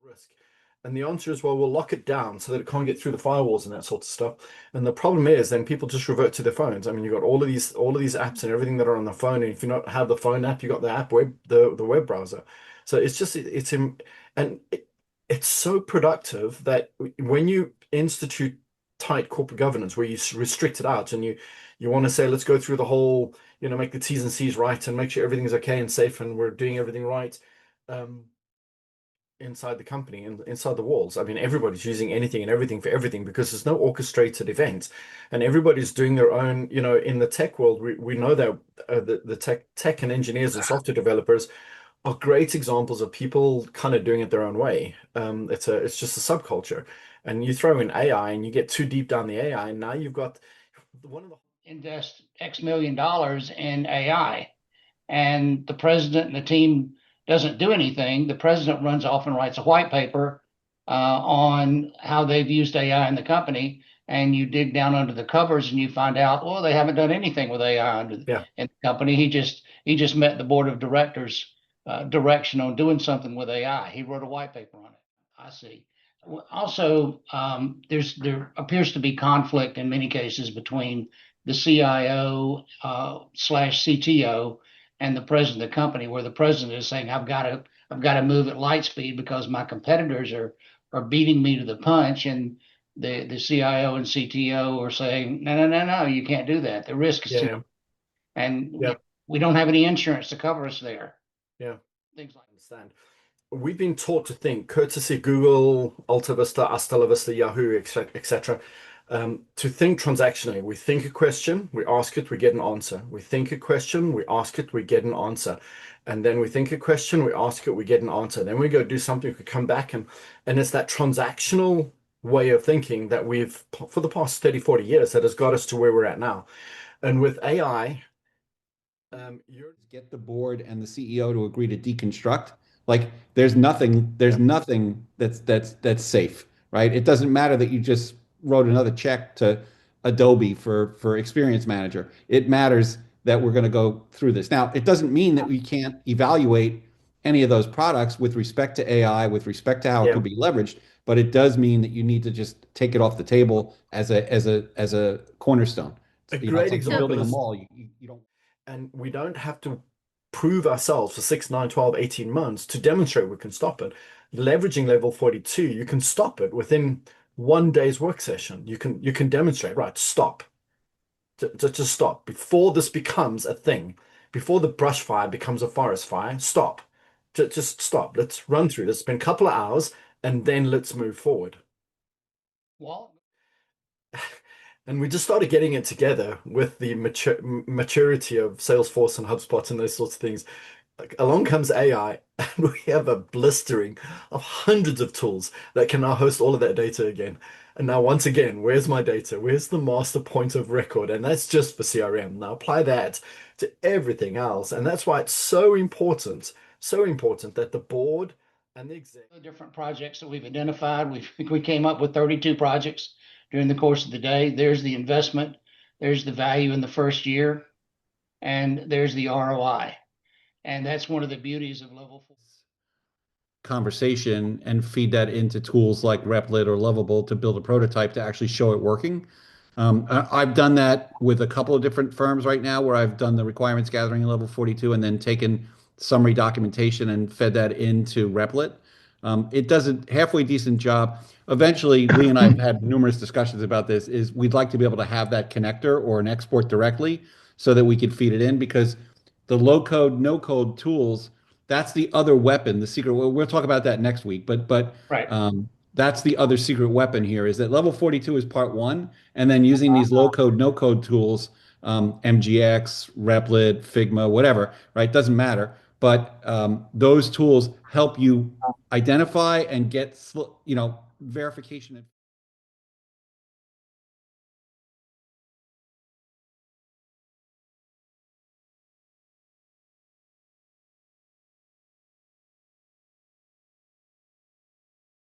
risk? And the answer is, well, we'll lock it down so that it can't get through the firewalls and that sort of stuff. And the problem is then people just revert to their phones. I mean, you've got all of these apps and everything that are on the phone. And if you not have the phone app, you got the app the web browser. So it's just it's in and it's so productive that when you institute tight corporate governance where you restrict it out and you want to say, let's go through the whole, make the T's and C's right and make sure everything's okay and safe and we're doing everything right. Inside the company and inside the walls. I mean, everybody's using anything and everything for everything because there's no orchestrated event, and everybody's doing their own. In the tech world, we know that the tech and engineers and software developers are great examples of people kind of doing it their own way. It's just a subculture, and you throw in AI and you get too deep down the AI, and now you've got one of the invest X million dollars in AI, and the president and the team doesn't do anything. The president runs off and writes a white paper on how they've used AI in the company, and you dig down under the covers and you find out, well, they haven't done anything with AI in the company. He just met the board of directors direction on doing something with AI. He wrote a white paper on it. I see. Also, there appears to be conflict in many cases between the CIO slash CTO and the president of the company, where the president is saying, I've got to move at light speed because my competitors are beating me to the punch, and the CIO and CTO are saying, no, you can't do that. The risk is too, and we don't have any insurance to cover us there. Yeah, things like understand. We've been taught to think, courtesy Google, Alta Vista, Hasta la Vista, Yahoo, etc. To think transactionally. We think a question, we ask it, we get an answer. We think a question, we ask it, we get an answer. And then we think a question, we ask it, we get an answer. Then we go do something, we could come back and it's that transactional way of thinking that we've, for the past 30, 40 years, that has got us to where we're at now. And with AI, you get the board and the CEO to agree to deconstruct. Like there's nothing that's safe, right? It doesn't matter that you just wrote another check to Adobe for Experience Manager. It matters that we're going to go through this. Now, it doesn't mean that we can't evaluate any of those products with respect to AI, with respect to how it could be leveraged, but it does mean that you need to just take it off the table as a cornerstone. A great example building a mall. You don't. And we don't have to prove ourselves for 6, 9, 12, 18 months to demonstrate we can stop it. Leveraging level 42, you can stop it within one day's work session. You can demonstrate, right, stop. Just stop. Before this becomes a thing, before the brush fire becomes a forest fire, stop. Just stop. Let's run through this. Spend a couple of hours and then let's move forward. Well, and we just started getting it together with the maturity of Salesforce and HubSpot and those sorts of things. Like, along comes AI, and we have a blistering of hundreds of tools that can now host all of that data again. And now, once again, where's my data? Where's the master point of record? And that's just for CRM. Now apply that to everything else. And that's why it's so important that the board and the executive. Different projects that we've identified. We came up with 32 projects during the course of the day. There's the investment, there's the value in the first year, and there's the ROI. And that's one of the beauties of level 4 conversation, and feed that into tools like Replit or Lovable to build a prototype to actually show it working. I've done that with a couple of different firms right now, where I've done the requirements gathering in level 42 and then taken summary documentation and fed that into Replit. It does a halfway decent job. Eventually, Lee and I have had numerous discussions about this, is we'd like to be able to have that connector or an export directly so that we could feed it in, because the low code, no code tools, that's the other weapon, the secret. We'll talk about that next week, but right. That's the other secret weapon here, is that level 42 is part one, and then using these low code, no code tools, MGX, Replit, Figma, whatever, right? Doesn't matter. But those tools help you identify and get, verification.